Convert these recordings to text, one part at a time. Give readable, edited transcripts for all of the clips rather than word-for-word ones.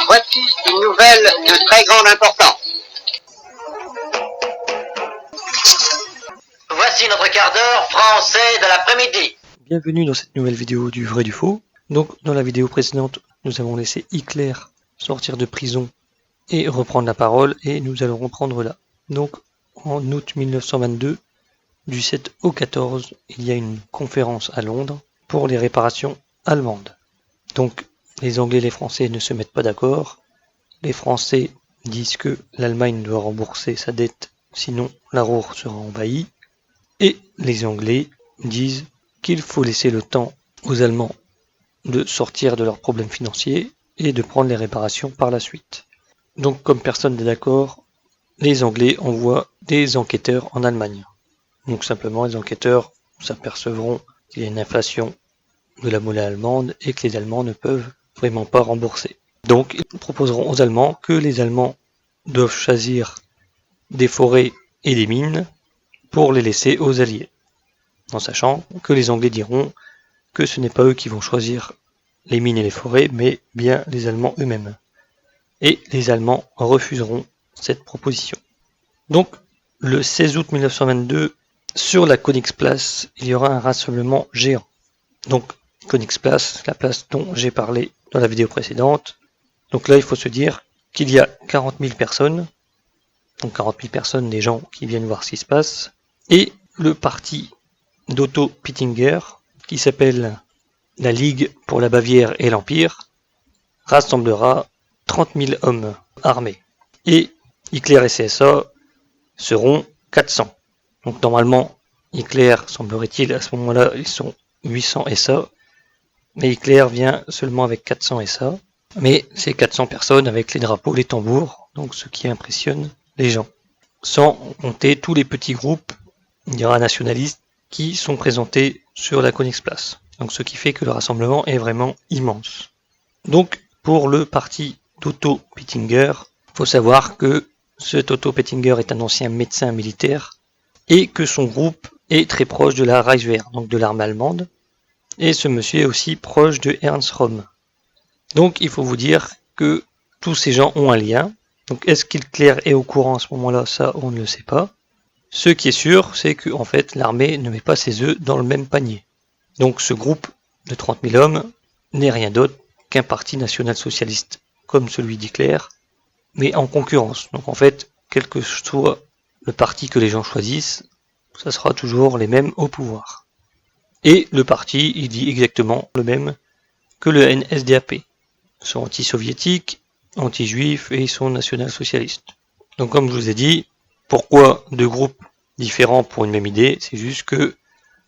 Voici une nouvelle de très grande importance. Voici notre quart d'heure français de l'après-midi. Bienvenue dans cette nouvelle vidéo du vrai du faux. Donc dans la vidéo précédente, nous avons laissé Hitler sortir de prison et reprendre la parole, et nous allons reprendre là. Donc en août 1922, du 7 au 14, il y a une conférence à Londres pour les réparations allemandes. Donc les Anglais et les Français ne se mettent pas d'accord. Les Français disent que l'Allemagne doit rembourser sa dette, sinon la Ruhr sera envahie. Et les Anglais disent qu'il faut laisser le temps aux Allemands de sortir de leurs problèmes financiers et de prendre les réparations par la suite. Donc comme personne n'est d'accord, les Anglais envoient des enquêteurs en Allemagne. Donc simplement les enquêteurs s'apercevront qu'il y a une inflation de la monnaie allemande et que les Allemands ne peuvent vraiment pas rembourser. Donc ils proposeront aux Allemands que les Allemands doivent choisir des forêts et des mines pour les laisser aux Alliés, en sachant que les Anglais diront que ce n'est pas eux qui vont choisir les mines et les forêts, mais bien les Allemands eux-mêmes. Et les Allemands refuseront cette proposition. Donc, le 16 août 1922, sur la Königsplatz, il y aura un rassemblement géant. Donc, Königsplatz, la place dont j'ai parlé dans la vidéo précédente. Donc là, il faut se dire qu'il y a 40 000 personnes, donc 40 000 personnes, des gens qui viennent voir ce qui se passe, et le parti d'Otto Pittinger, qui s'appelle la Ligue pour la Bavière et l'Empire, rassemblera 30 000 hommes armés. Et Hitler et CSA seront 400. Donc normalement, Hitler, semblerait-il, à ce moment-là, ils sont 800 SA, mais Hitler vient seulement avec 400 SA. Mais c'est 400 personnes avec les drapeaux, les tambours, donc ce qui impressionne les gens. Sans compter tous les petits groupes, il y aura nationalistes qui sont présentés sur la Königsplatz. Donc ce qui fait que le rassemblement est vraiment immense. Donc pour le parti d'Otto Pittinger, il faut savoir que cet Otto Pittinger est un ancien médecin militaire et que son groupe est très proche de la Reichswehr, donc de l'armée allemande. Et ce monsieur est aussi proche de Ernst Röhm. Donc il faut vous dire que tous ces gens ont un lien. Donc est-ce qu'Hitler est au courant à ce moment-là? Ça, on ne le sait pas. Ce qui est sûr, c'est que en fait, l'armée ne met pas ses œufs dans le même panier. Donc ce groupe de 30 000 hommes n'est rien d'autre qu'un parti national-socialiste comme celui d'Hitler, mais en concurrence. Donc en fait, quel que soit le parti que les gens choisissent, ça sera toujours les mêmes au pouvoir. Et le parti, il dit exactement le même que le NSDAP. Ils sont anti-soviétiques, anti-juifs et ils sont national-socialistes. Donc comme je vous ai dit, pourquoi deux groupes différents pour une même idée? C'est juste que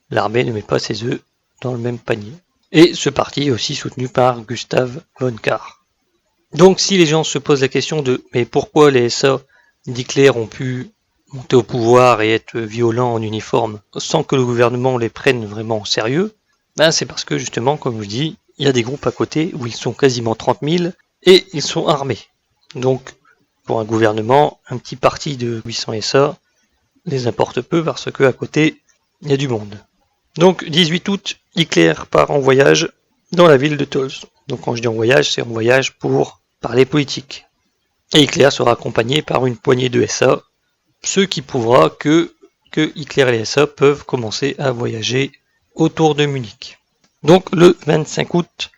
l'armée ne met pas ses œufs dans le même panier. Et ce parti est aussi soutenu par Gustav von Kahr. Donc si les gens se posent la question de mais pourquoi les SA d'Hitler ont pu monter au pouvoir et être violents en uniforme sans que le gouvernement les prenne vraiment au sérieux, ben c'est parce que justement, comme je vous dis, il y a des groupes à côté où ils sont quasiment 30 000 et ils sont armés. Donc pour un gouvernement, un petit parti de 800 SA les importe peu parce que à côté, il y a du monde. Donc 18 août, Hitler part en voyage dans la ville de Tols. Donc quand je dis en voyage, c'est en voyage pour parler politique. Et Hitler sera accompagné par une poignée de SA, ce qui prouvera que Hitler et les SA peuvent commencer à voyager autour de Munich. Donc le 25 août,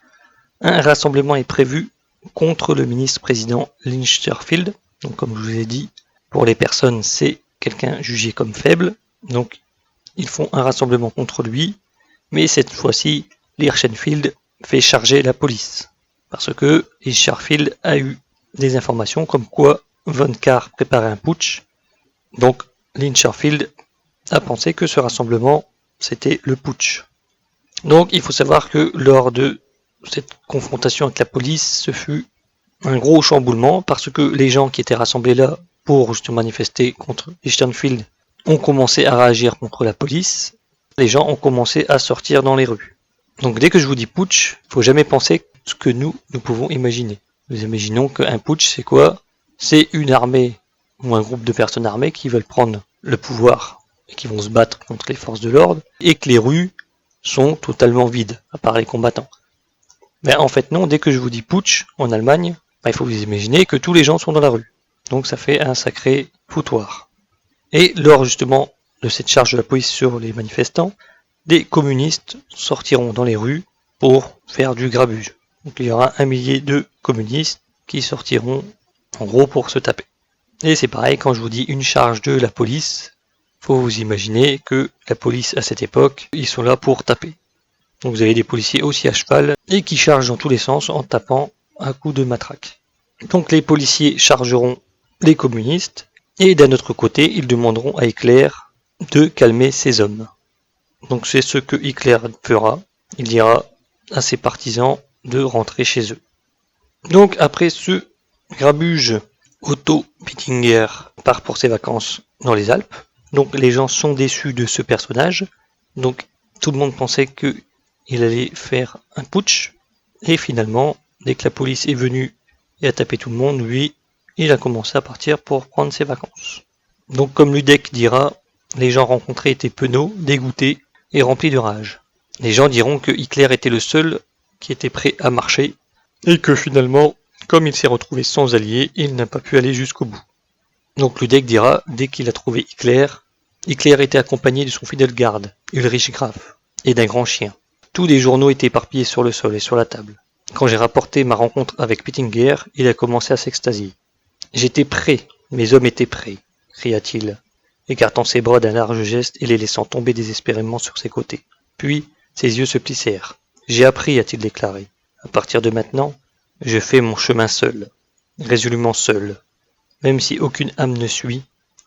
un rassemblement est prévu contre le ministre-président Lichterfeld. Donc comme je vous ai dit, pour les personnes, c'est quelqu'un jugé comme faible. Donc ils font un rassemblement contre lui, mais cette fois-ci, Lichterfeld fait charger la police. Parce que Lichterfeld a eu des informations comme quoi von Kahr préparait un putsch. Donc Lichterfeld a pensé que ce rassemblement, c'était le putsch. Donc il faut savoir que lors de cette confrontation avec la police, ce fut un gros chamboulement parce que les gens qui étaient rassemblés là pour justement manifester contre Lichterfeld ont commencé à réagir contre la police. Les gens ont commencé à sortir dans les rues. Donc dès que je vous dis putsch, il ne faut jamais penser ce que nous pouvons imaginer. Nous imaginons qu'un putsch, c'est quoi? C'est une armée ou un groupe de personnes armées qui veulent prendre le pouvoir et qui vont se battre contre les forces de l'ordre et que les rues sont totalement vides, à part les combattants. Ben, en fait non, dès que je vous dis putsch en Allemagne, ben, il faut vous imaginer que tous les gens sont dans la rue. Donc ça fait un sacré foutoir. Et lors justement de cette charge de la police sur les manifestants, des communistes sortiront dans les rues pour faire du grabuge. Donc il y aura 1 millier de communistes qui sortiront en gros pour se taper. Et c'est pareil, quand je vous dis une charge de la police, faut vous imaginer que la police à cette époque, ils sont là pour taper. Donc vous avez des policiers aussi à cheval et qui chargent dans tous les sens en tapant à coups de matraque. Donc les policiers chargeront les communistes et d'un autre côté, ils demanderont à Hitler de calmer ses hommes. Donc c'est ce que Hitler fera. Il dira à ses partisans de rentrer chez eux. Donc après ce grabuge, Otto Pittinger part pour ses vacances dans les Alpes. Donc les gens sont déçus de ce personnage. Donc tout le monde pensait qu'il allait faire un putsch. Et finalement, dès que la police est venue et a tapé tout le monde, lui, il a commencé à partir pour prendre ses vacances. Donc comme Ludek dira, les gens rencontrés étaient penauds, dégoûtés et remplis de rage. Les gens diront que Hitler était le seul qui était prêt à marcher et que finalement, comme il s'est retrouvé sans alliés, il n'a pas pu aller jusqu'au bout. Donc Ludek dira, dès qu'il a trouvé Hitler, Hitler était accompagné de son fidèle garde, Ulrich Graf, et d'un grand chien. Tous les journaux étaient éparpillés sur le sol et sur la table. Quand j'ai rapporté ma rencontre avec Pittinger, il a commencé à s'extasier. J'étais prêt, mes hommes étaient prêts, cria-t-il, écartant ses bras d'un large geste et les laissant tomber désespérément sur ses côtés. Puis, ses yeux se plissèrent. J'ai appris, a-t-il déclaré. À partir de maintenant, je fais mon chemin seul, résolument seul. Même si aucune âme ne suit,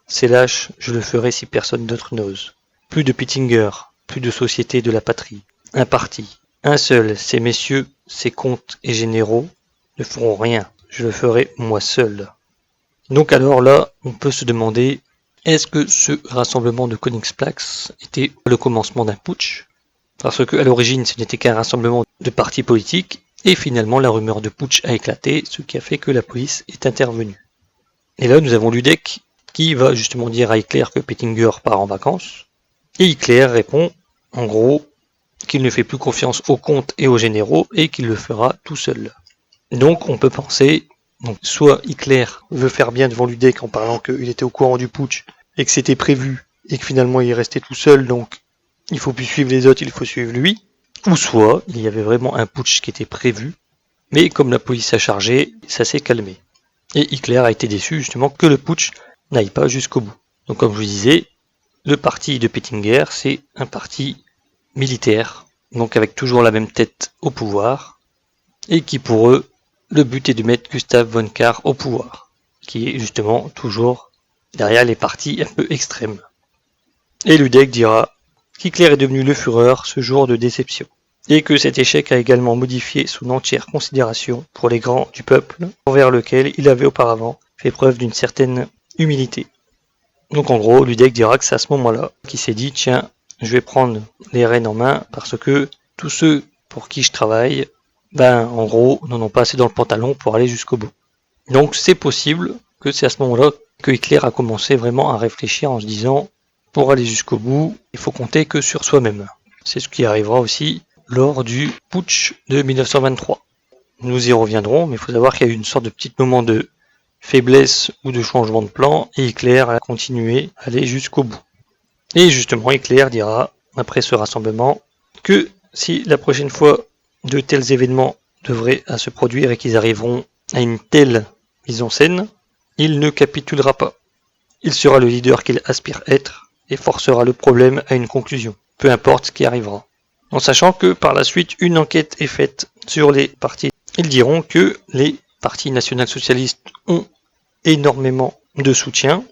c'est lâche, je le ferai si personne d'autre n'ose. Plus de Pittinger, plus de société de la patrie. Un parti, un seul, ces messieurs, ces comtes et généraux, ne feront rien. Je le ferai moi seul. Donc alors là, on peut se demander, est-ce que ce rassemblement de Königsplatz était le commencement d'un putsch? Parce qu'à l'origine, ce n'était qu'un rassemblement de partis politiques, et finalement la rumeur de putsch a éclaté, ce qui a fait que la police est intervenue. Et là, nous avons Ludek qui va justement dire à Hitler que Pittinger part en vacances, et Hitler répond, en gros, qu'il ne fait plus confiance aux comtes et aux généraux, et qu'il le fera tout seul. Donc on peut penser, soit Hitler veut faire bien devant Ludek en parlant qu'il était au courant du putsch, et que c'était prévu, et que finalement il est resté tout seul, donc il faut plus suivre les autres, il faut suivre lui, ou soit il y avait vraiment un putsch qui était prévu, mais comme la police a chargé, ça s'est calmé. Et Hitler a été déçu justement que le putsch n'aille pas jusqu'au bout. Donc comme je vous disais, le parti de Pittinger, c'est un parti militaire, donc avec toujours la même tête au pouvoir, et qui pour eux, le but est de mettre Gustav von Kahr au pouvoir, qui est justement toujours derrière les partis un peu extrêmes. Et Ludek dira qu'Hitler est devenu le Führer ce jour de déception, et que cet échec a également modifié son entière considération pour les grands du peuple, envers lequel il avait auparavant fait preuve d'une certaine humilité. Donc en gros, Ludek dira que c'est à ce moment-là qu'il s'est dit, tiens, je vais prendre les rênes en main, parce que tous ceux pour qui je travaille, en gros, n'en ont pas assez dans le pantalon pour aller jusqu'au bout. Donc c'est possible que c'est à ce moment-là que Hitler a commencé vraiment à réfléchir en se disant, pour aller jusqu'au bout, il faut compter que sur soi-même. C'est ce qui arrivera aussi lors du putsch de 1923. Nous y reviendrons, mais il faut savoir qu'il y a eu une sorte de petit moment de faiblesse ou de changement de plan, et Hitler a continué à aller jusqu'au bout. Et justement, Hitler dira, après ce rassemblement, que si la prochaine fois de tels événements devraient à se produire et qu'ils arriveront à une telle mise en scène, il ne capitulera pas. Il sera le leader qu'il aspire être et forcera le problème à une conclusion, peu importe ce qui arrivera. En sachant que par la suite, une enquête est faite sur les partis. Ils diront que les partis national-socialistes ont énormément de soutien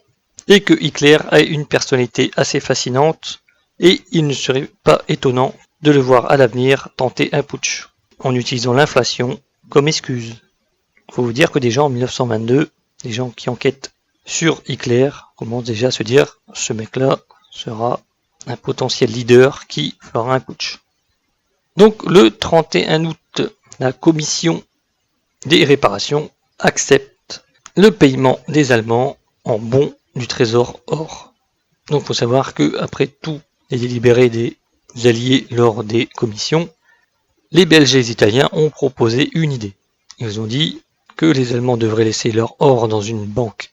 et que Hitler a une personnalité assez fascinante et il ne serait pas étonnant de le voir à l'avenir tenter un putsch en utilisant l'inflation comme excuse. Il faut vous dire que déjà en 1922, les gens qui enquêtent sur Hitler commencent déjà à se dire ce mec-là sera un potentiel leader qui fera un putsch. Donc le 31 août, la commission des réparations accepte le paiement des Allemands en bons du trésor or. Donc il faut savoir que après tous les délibérés des alliés lors des commissions, les Belges et les Italiens ont proposé une idée. Ils ont dit que les Allemands devraient laisser leur or dans une banque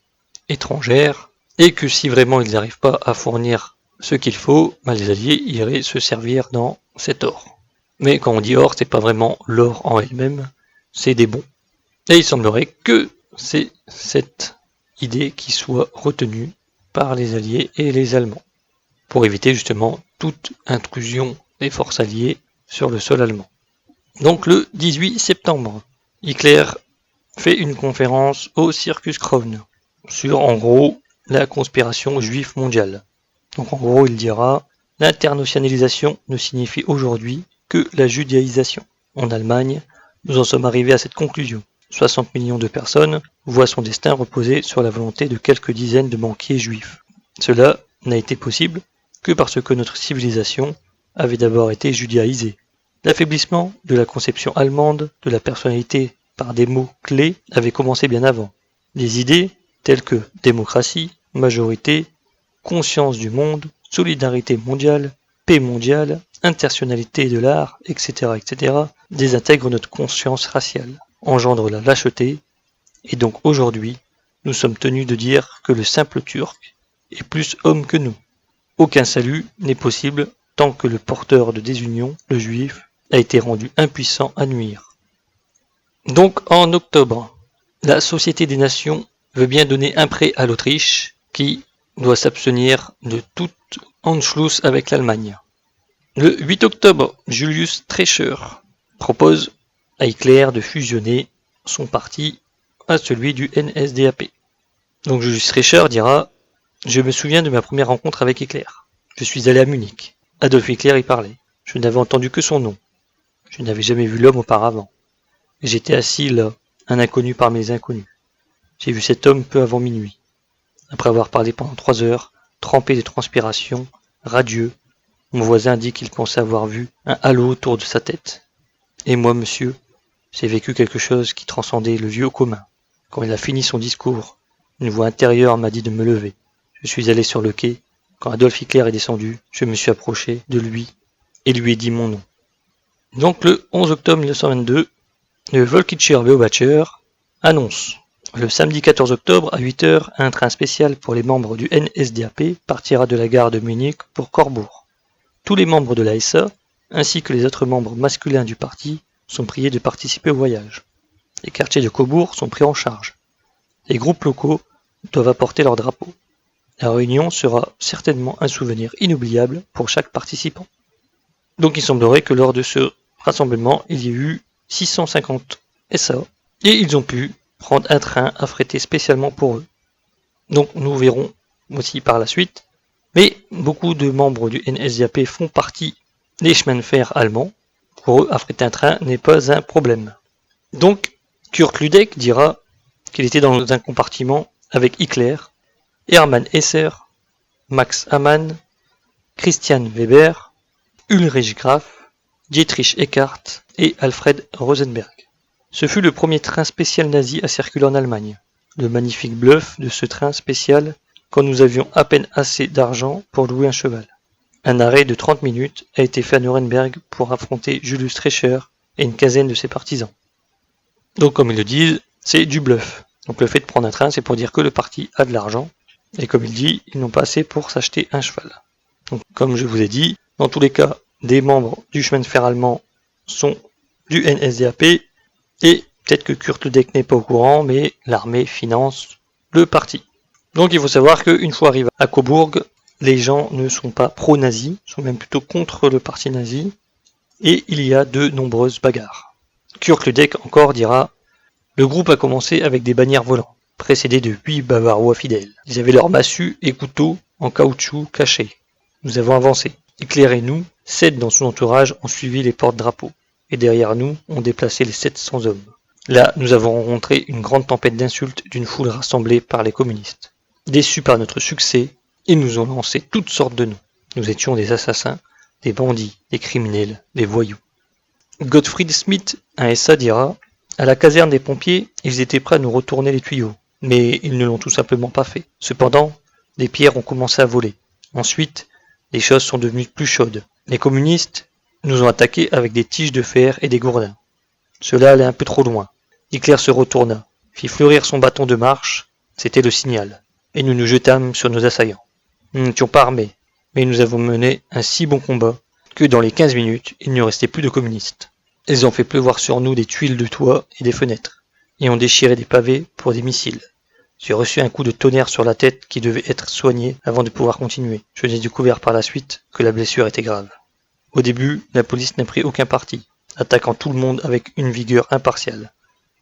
étrangère et que si vraiment ils n'arrivent pas à fournir ce qu'il faut, les Alliés iraient se servir dans cet or. Mais quand on dit or, c'est pas vraiment l'or en elle-même, c'est des bons. Et il semblerait que c'est cette idée qui soit retenue par les Alliés et les Allemands, pour éviter justement toute intrusion des forces alliées sur le sol allemand. Donc le 18 septembre, Hitler fait une conférence au Circus Krone sur en gros la conspiration juive mondiale. Donc en gros il dira « L'internationalisation ne signifie aujourd'hui que la judaïsation. En Allemagne, nous en sommes arrivés à cette conclusion. 60 millions de personnes voient son destin reposer sur la volonté de quelques dizaines de banquiers juifs. Cela n'a été possible que parce que notre civilisation avait d'abord été judaïsée. L'affaiblissement de la conception allemande de la personnalité par des mots clés avait commencé bien avant. Des idées telles que démocratie, majorité, conscience du monde, solidarité mondiale, paix mondiale, internationalité de l'art, etc., désintègrent notre conscience raciale, engendrent la lâcheté, et donc aujourd'hui, nous sommes tenus de dire que le simple Turc est plus homme que nous. Aucun salut n'est possible tant que le porteur de désunion, le juif, a été rendu impuissant à nuire. Donc en octobre, la Société des Nations veut bien donner un prêt à l'Autriche qui doit s'abstenir de toute Anschluss avec l'Allemagne. Le 8 octobre, Julius Streicher propose à Hitler de fusionner son parti à celui du NSDAP. Donc Julius Streicher dira « Je me souviens de ma première rencontre avec Hitler. Je suis allé à Munich. Adolf Hitler y parlait. Je n'avais entendu que son nom. Je n'avais jamais vu l'homme auparavant. J'étais assis là, un inconnu parmi les inconnus. J'ai vu cet homme peu avant minuit. Après avoir parlé pendant 3 heures, trempé de transpiration, radieux, mon voisin dit qu'il pensait avoir vu un halo autour de sa tête. Et moi, monsieur, j'ai vécu quelque chose qui transcendait le vieux commun. Quand il a fini son discours, une voix intérieure m'a dit de me lever. Je suis allé sur le quai. Quand Adolf Hitler est descendu, je me suis approché de lui et lui ai dit mon nom. » Donc le 11 octobre 1922, le Völkischer Beobachter annonce le samedi 14 octobre à 8h, un train spécial pour les membres du NSDAP partira de la gare de Munich pour Corbourg. Tous les membres de la SA, ainsi que les autres membres masculins du parti, sont priés de participer au voyage. Les quartiers de Cobourg sont pris en charge. Les groupes locaux doivent apporter leur drapeau. La réunion sera certainement un souvenir inoubliable pour chaque participant. Donc il semblerait que lors de ce rassemblement, il y ait eu 650 SA et ils ont pu prendre un train affrété spécialement pour eux. Donc nous verrons aussi par la suite. Mais beaucoup de membres du NSDAP font partie des chemins de fer allemands. Pour eux, affréter un train n'est pas un problème. Donc Kurt Lüdeck dira qu'il était dans un compartiment avec Hitler, Hermann Hesser, Max Amann, Christian Weber, Ulrich Graf, Dietrich Eckart et Alfred Rosenberg. Ce fut le premier train spécial nazi à circuler en Allemagne. Le magnifique bluff de ce train spécial quand nous avions à peine assez d'argent pour louer un cheval. Un arrêt de 30 minutes a été fait à Nuremberg pour affronter Julius Streicher et une quinzaine de ses partisans. Donc comme ils le disent, c'est du bluff. Donc le fait de prendre un train, c'est pour dire que le parti a de l'argent. Et comme il dit, ils n'ont pas assez pour s'acheter un cheval. Donc comme je vous ai dit, dans tous les cas, des membres du chemin de fer allemand sont du NSDAP. Et peut-être que Kurt Lüdeck n'est pas au courant, mais l'armée finance le parti. Donc il faut savoir qu'une fois arrivé à Cobourg, les gens ne sont pas pro-nazis, sont même plutôt contre le parti nazi, et il y a de nombreuses bagarres. Kurt Lüdeck encore dira « Le groupe a commencé avec des bannières volantes, précédées de 8 Bavarois fidèles. Ils avaient leurs massues et couteaux en caoutchouc cachés. Nous avons avancé. Hitler et nous, 7 dans son entourage, ont suivi les porte-drapeaux. Et derrière nous, on déplacé les 700 hommes. Là, nous avons rencontré une grande tempête d'insultes d'une foule rassemblée par les communistes. Déçus par notre succès, ils nous ont lancé toutes sortes de noms. Nous étions des assassins, des bandits, des criminels, des voyous. » Gottfried Smith, un SA, dira « À la caserne des pompiers, ils étaient prêts à nous retourner les tuyaux, mais ils ne l'ont tout simplement pas fait. Cependant, des pierres ont commencé à voler. Ensuite, les choses sont devenues plus chaudes. Les communistes nous ont attaqués avec des tiges de fer et des gourdins. Cela allait un peu trop loin. Hitler se retourna, fit fleurir son bâton de marche, c'était le signal, et nous nous jetâmes sur nos assaillants. Nous n'étions pas armés, mais nous avons mené un si bon combat que dans les 15 minutes, il ne restait plus de communistes. Ils ont fait pleuvoir sur nous des tuiles de toit et des fenêtres, et ont déchiré des pavés pour des missiles. J'ai reçu un coup de tonnerre sur la tête qui devait être soigné avant de pouvoir continuer. Je n'ai découvert par la suite que la blessure était grave. Au début, la police n'a pris aucun parti, attaquant tout le monde avec une vigueur impartiale.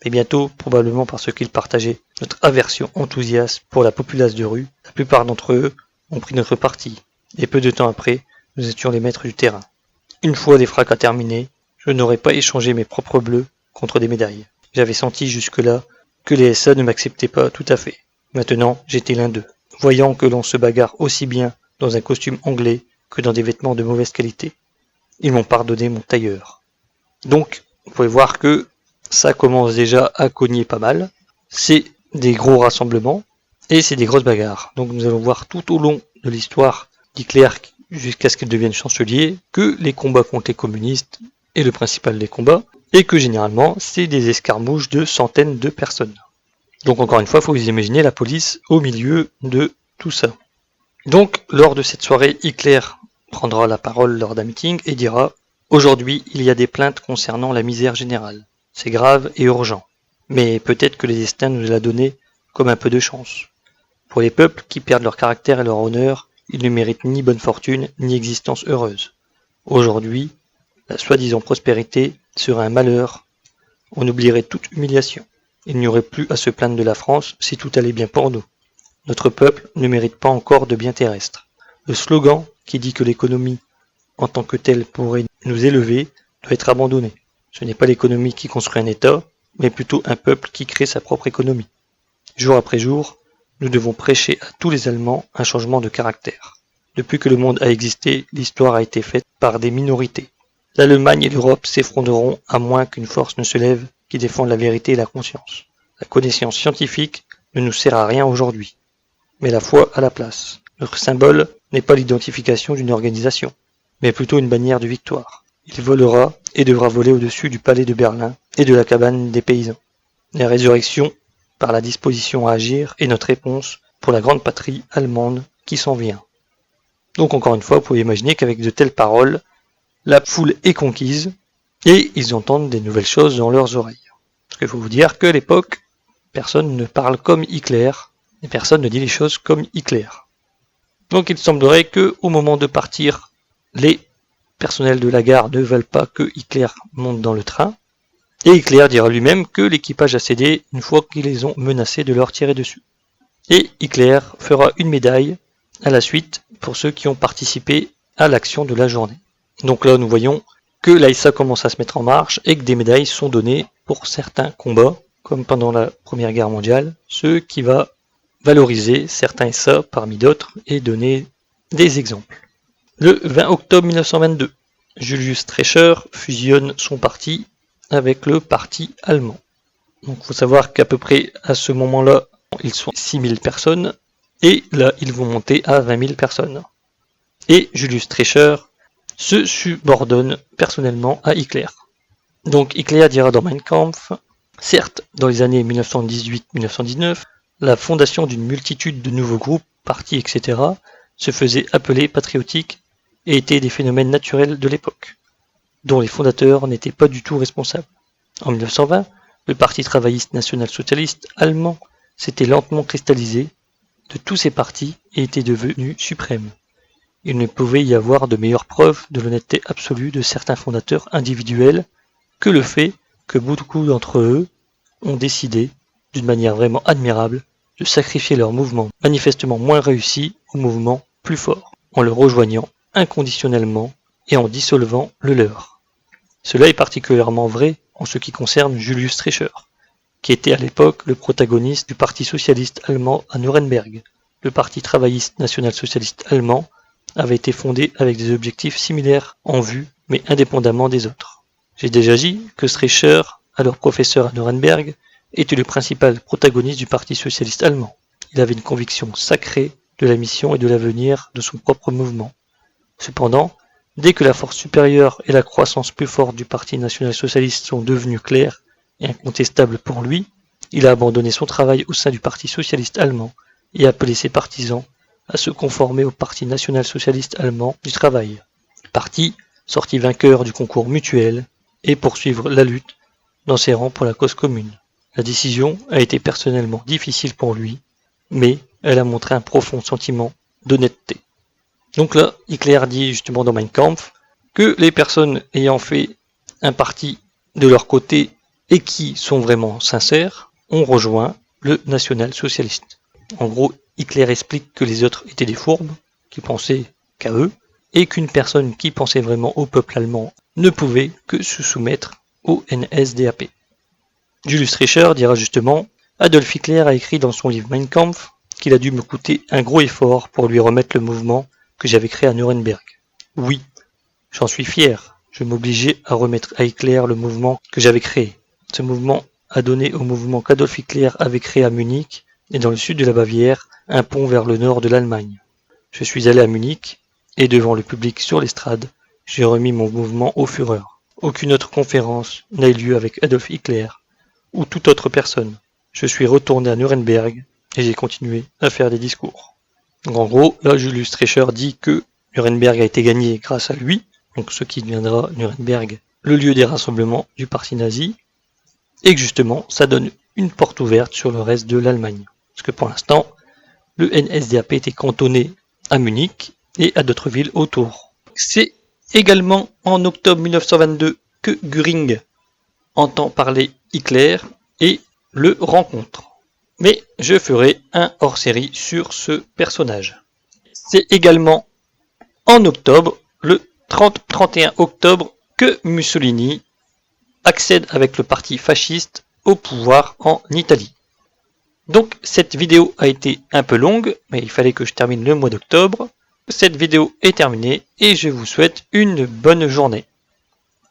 Mais bientôt, probablement parce qu'ils partageaient notre aversion enthousiaste pour la populace de rue, la plupart d'entre eux ont pris notre parti, et peu de temps après, nous étions les maîtres du terrain. Une fois les fracas terminés, je n'aurais pas échangé mes propres bleus contre des médailles. J'avais senti jusque-là que les SA ne m'acceptaient pas tout à fait. Maintenant, j'étais l'un d'eux. Voyant que l'on se bagarre aussi bien dans un costume anglais que dans des vêtements de mauvaise qualité, ils m'ont pardonné mon tailleur. Donc, vous pouvez voir que ça commence déjà à cogner pas mal. C'est des gros rassemblements et c'est des grosses bagarres. Donc nous allons voir tout au long de l'histoire d'Hitler jusqu'à ce qu'il devienne chancelier que les combats contre les communistes est le principal des combats et que généralement c'est des escarmouches de centaines de personnes. Donc encore une fois, il faut vous imaginer la police au milieu de tout ça. Donc lors de cette soirée, Hitler prendra la parole lors d'un meeting et dira « Aujourd'hui, il y a des plaintes concernant la misère générale. C'est grave et urgent. Mais peut-être que le destin nous l'a donné comme un peu de chance. Pour les peuples qui perdent leur caractère et leur honneur, ils ne méritent ni bonne fortune, ni existence heureuse. Aujourd'hui, la soi-disant prospérité serait un malheur. On oublierait toute humiliation. Il n'y aurait plus à se plaindre de la France si tout allait bien pour nous. Notre peuple ne mérite pas encore de bien terrestre. Le slogan qui dit que l'économie en tant que telle pourrait nous élever doit être abandonné. Ce n'est pas l'économie qui construit un État, mais plutôt un peuple qui crée sa propre économie. Jour après jour, nous devons prêcher à tous les Allemands un changement de caractère. Depuis que le monde a existé, l'histoire a été faite par des minorités. L'Allemagne et l'Europe s'effondreront à moins qu'une force ne se lève qui défende la vérité et la conscience. La connaissance scientifique ne nous sert à rien aujourd'hui, mais la foi à la place. Notre symbole n'est pas l'identification d'une organisation, mais plutôt une bannière de victoire. Il volera et devra voler au-dessus du palais de Berlin et de la cabane des paysans. La résurrection, par la disposition à agir, est notre réponse pour la grande patrie allemande qui s'en vient. Donc encore une fois, vous pouvez imaginer qu'avec de telles paroles, la foule est conquise et ils entendent des nouvelles choses dans leurs oreilles. Parce qu'il faut vous dire qu'à l'époque, personne ne parle comme Hitler et personne ne dit les choses comme Hitler. Donc il semblerait qu'au moment de partir, les personnels de la gare ne veulent pas que Hitler monte dans le train. Et Hitler dira lui-même que l'équipage a cédé une fois qu'ils les ont menacés de leur tirer dessus. Et Hitler fera une médaille à la suite pour ceux qui ont participé à l'action de la journée. Donc là, nous voyons que l'AISA commence à se mettre en marche et que des médailles sont données pour certains combats, comme pendant la Première Guerre mondiale, ce qui va valoriser certains SA parmi d'autres et donner des exemples. Le 20 octobre 1922, Julius Streicher fusionne son parti avec le parti allemand. Donc il faut savoir qu'à peu près à ce moment-là, ils sont 6000 personnes, et là ils vont monter à 20 000 personnes. Et Julius Streicher se subordonne personnellement à Hitler. Donc Hitler dira dans Mein Kampf, certes, dans les années 1918-1919, la fondation d'une multitude de nouveaux groupes, partis, etc. se faisait appeler patriotiques et étaient des phénomènes naturels de l'époque, dont les fondateurs n'étaient pas du tout responsables. En 1920, le Parti travailliste national-socialiste allemand s'était lentement cristallisé de tous ces partis et était devenu suprême. Il ne pouvait y avoir de meilleure preuve de l'honnêteté absolue de certains fondateurs individuels que le fait que beaucoup d'entre eux ont décidé, d'une manière vraiment admirable, de sacrifier leur mouvement manifestement moins réussi au mouvement plus fort, en le rejoignant inconditionnellement et en dissolvant le leur. Cela est particulièrement vrai en ce qui concerne Julius Streicher, qui était à l'époque le protagoniste du Parti socialiste allemand à Nuremberg. Le Parti travailliste national-socialiste allemand avait été fondé avec des objectifs similaires en vue, mais indépendamment des autres. J'ai déjà dit que Streicher, alors professeur à Nuremberg, était le principal protagoniste du Parti socialiste allemand. Il avait une conviction sacrée de la mission et de l'avenir de son propre mouvement. Cependant, Dès que la force supérieure et la croissance plus forte du Parti national-socialiste sont devenues claires et incontestables pour lui, il a abandonné son travail au sein du Parti socialiste allemand et appelé ses partisans à se conformer au Parti national-socialiste allemand du travail, parti sorti vainqueur du concours mutuel, et poursuivre la lutte dans ses rangs pour la cause commune. La décision a été personnellement difficile pour lui, mais elle a montré un profond sentiment d'honnêteté. Donc là, Hitler dit justement dans Mein Kampf que les personnes ayant fait un parti de leur côté et qui sont vraiment sincères ont rejoint le national-socialiste. En gros, Hitler explique que les autres étaient des fourbes, qui pensaient qu'à eux, et qu'une personne qui pensait vraiment au peuple allemand ne pouvait que se soumettre au NSDAP. Julius Streicher dira justement « Adolf Hitler a écrit dans son livre Mein Kampf qu'il a dû me coûter un gros effort pour lui remettre le mouvement que j'avais créé à Nuremberg. Oui, j'en suis fier, je m'obligeais à remettre à Hitler le mouvement que j'avais créé. Ce mouvement a donné au mouvement qu'Adolf Hitler avait créé à Munich et dans le sud de la Bavière un pont vers le nord de l'Allemagne. Je suis allé à Munich et devant le public sur l'estrade, j'ai remis mon mouvement au Führer. Aucune autre conférence n'a eu lieu avec Adolf Hitler ou toute autre personne. Je suis retourné à Nuremberg et j'ai continué à faire des discours. » Donc en gros, là Julius Streicher dit que Nuremberg a été gagné grâce à lui, donc ce qui deviendra Nuremberg le lieu des rassemblements du parti nazi, et que justement ça donne une porte ouverte sur le reste de l'Allemagne. Parce que pour l'instant, le NSDAP était cantonné à Munich et à d'autres villes autour. C'est également en octobre 1922 que Göring entend parler Hitler et le rencontre. Mais je ferai un hors-série sur ce personnage. C'est également en octobre, le 30-31 octobre, que Mussolini accède avec le parti fasciste au pouvoir en Italie. Donc cette vidéo a été un peu longue, mais il fallait que je termine le mois d'octobre. Cette vidéo est terminée et je vous souhaite une bonne journée.